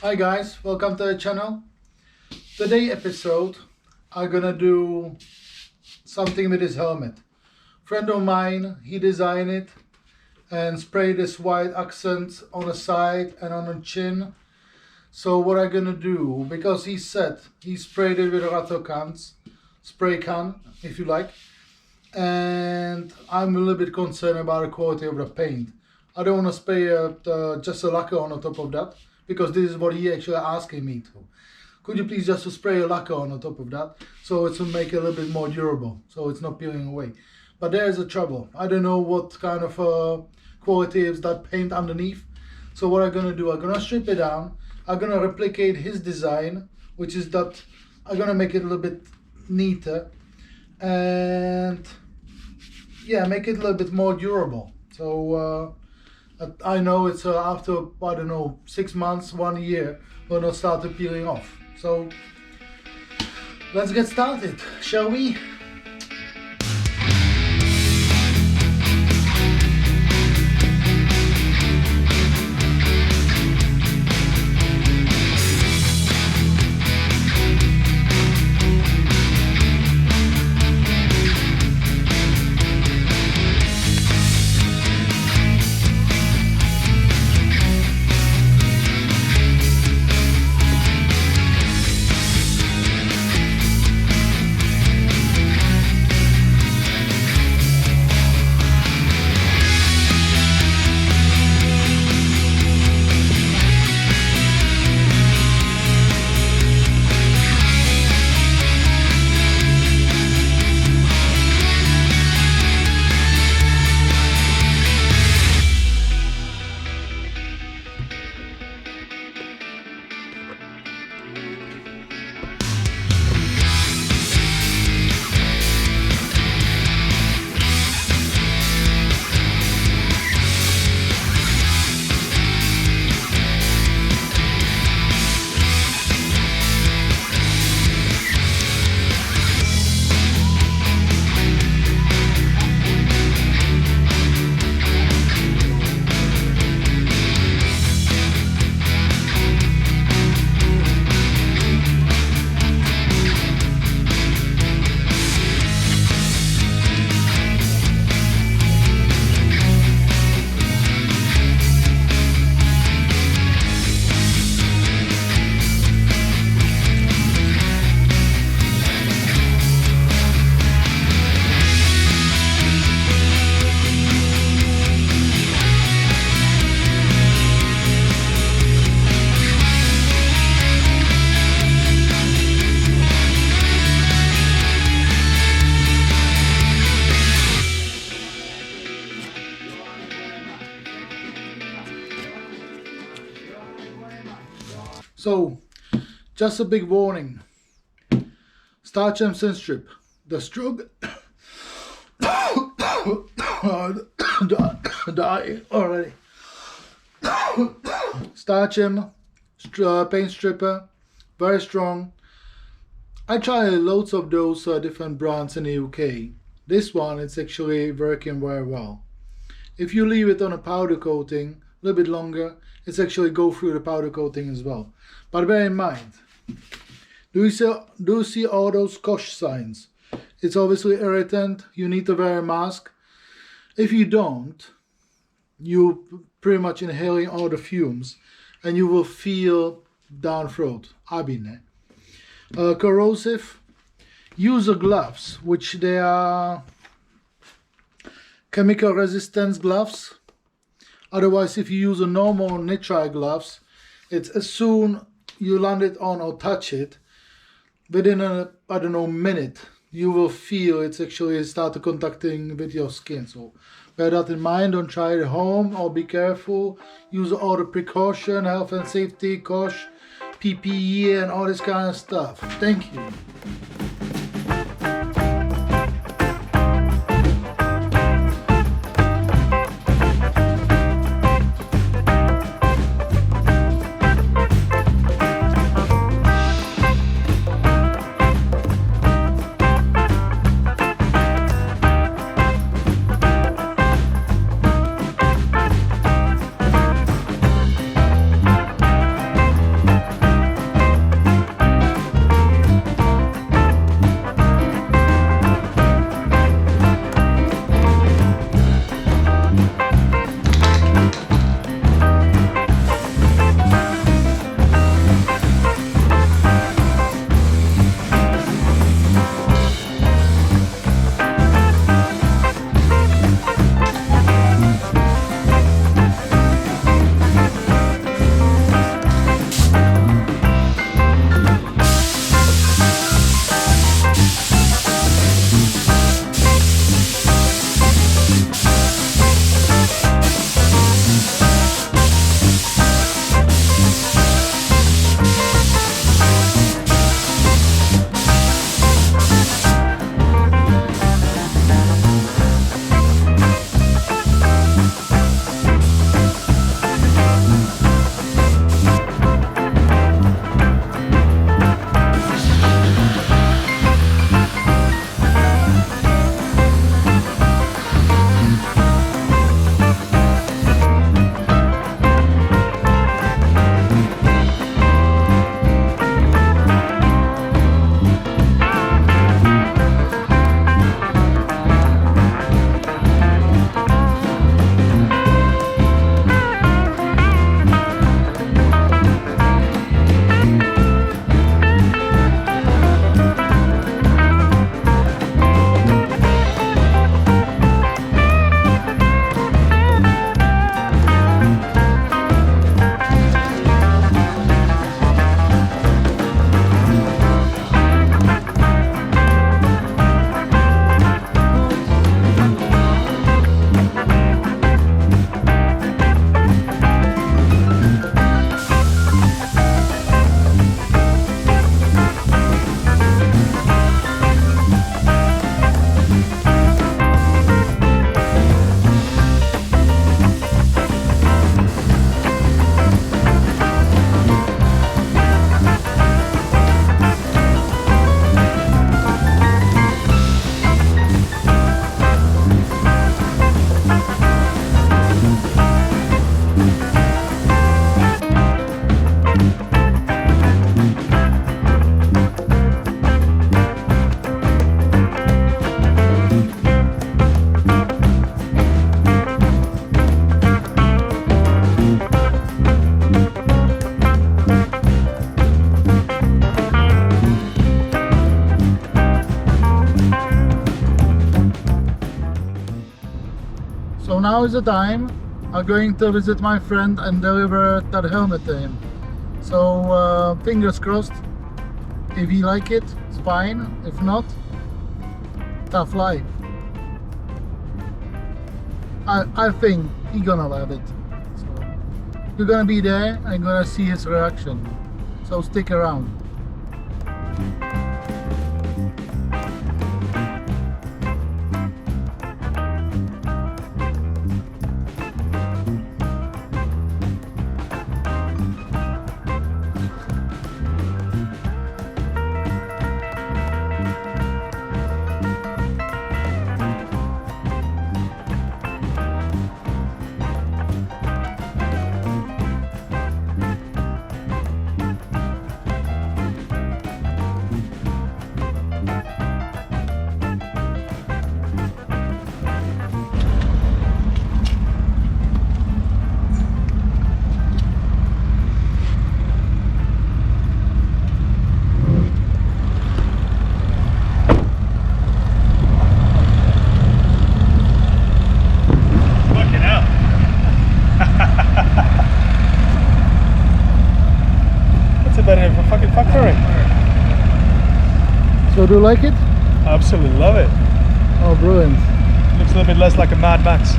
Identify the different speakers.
Speaker 1: Hi guys, welcome to the channel. Today episode I'm gonna do something with his helmet. Friend of mine, he designed it and sprayed this white accent on the side and on the chin. So what I'm gonna do, because he said he sprayed it with a rattle cans, spray can if you like, and I'm a little bit concerned about the quality of the paint. I don't want to spray just a lacquer on the top of that, because this is what he actually asking me to. Could you please just spray a lacquer on the top of that, so it will make it a little bit more durable, so it's not peeling away. But there's a trouble. I don't know what kind of quality is that paint underneath. So what I'm gonna do, I'm gonna strip it down. I'm gonna replicate his design, which is that I'm gonna make it a little bit neater and yeah, make it a little bit more durable. So I know it's after, I don't know, 6 months, 1 year, will not start to peeling off. So let's get started, shall we? So, just a big warning. Starch and sin strip. The stroke die already. Starch him, paint stripper, very strong. I tried loads of those different brands in the UK. This one is actually working very well. If you leave it on a powder coating a little bit longer, it's actually go through the powder coating as well. But bear in mind, do you see all those kosh signs? It's obviously irritant. You need to wear a mask. If you don't, you pretty much inhaling all the fumes and you will feel down throat. I've been there. Corrosive. Use the gloves, which they are chemical resistance gloves. Otherwise, if you use a normal nitrile gloves, it's as soon you land it on or touch it, within a, I don't know, minute, you will feel it's actually start contacting with your skin. So bear that in mind. Don't try it at home, or be careful. Use all the precaution, health and safety, COSH, PPE and all this kind of stuff. Thank you. is the time I'm going to visit my friend and deliver that helmet to him. So fingers crossed. If he like it, it's fine. If not, tough life. I think he gonna love it. So you're gonna be there and gonna see his reaction. So stick around.
Speaker 2: Fucking factory.
Speaker 1: So do you like it?
Speaker 2: Absolutely love it.
Speaker 1: Oh, brilliant.
Speaker 2: Looks a little bit less like a Mad Max.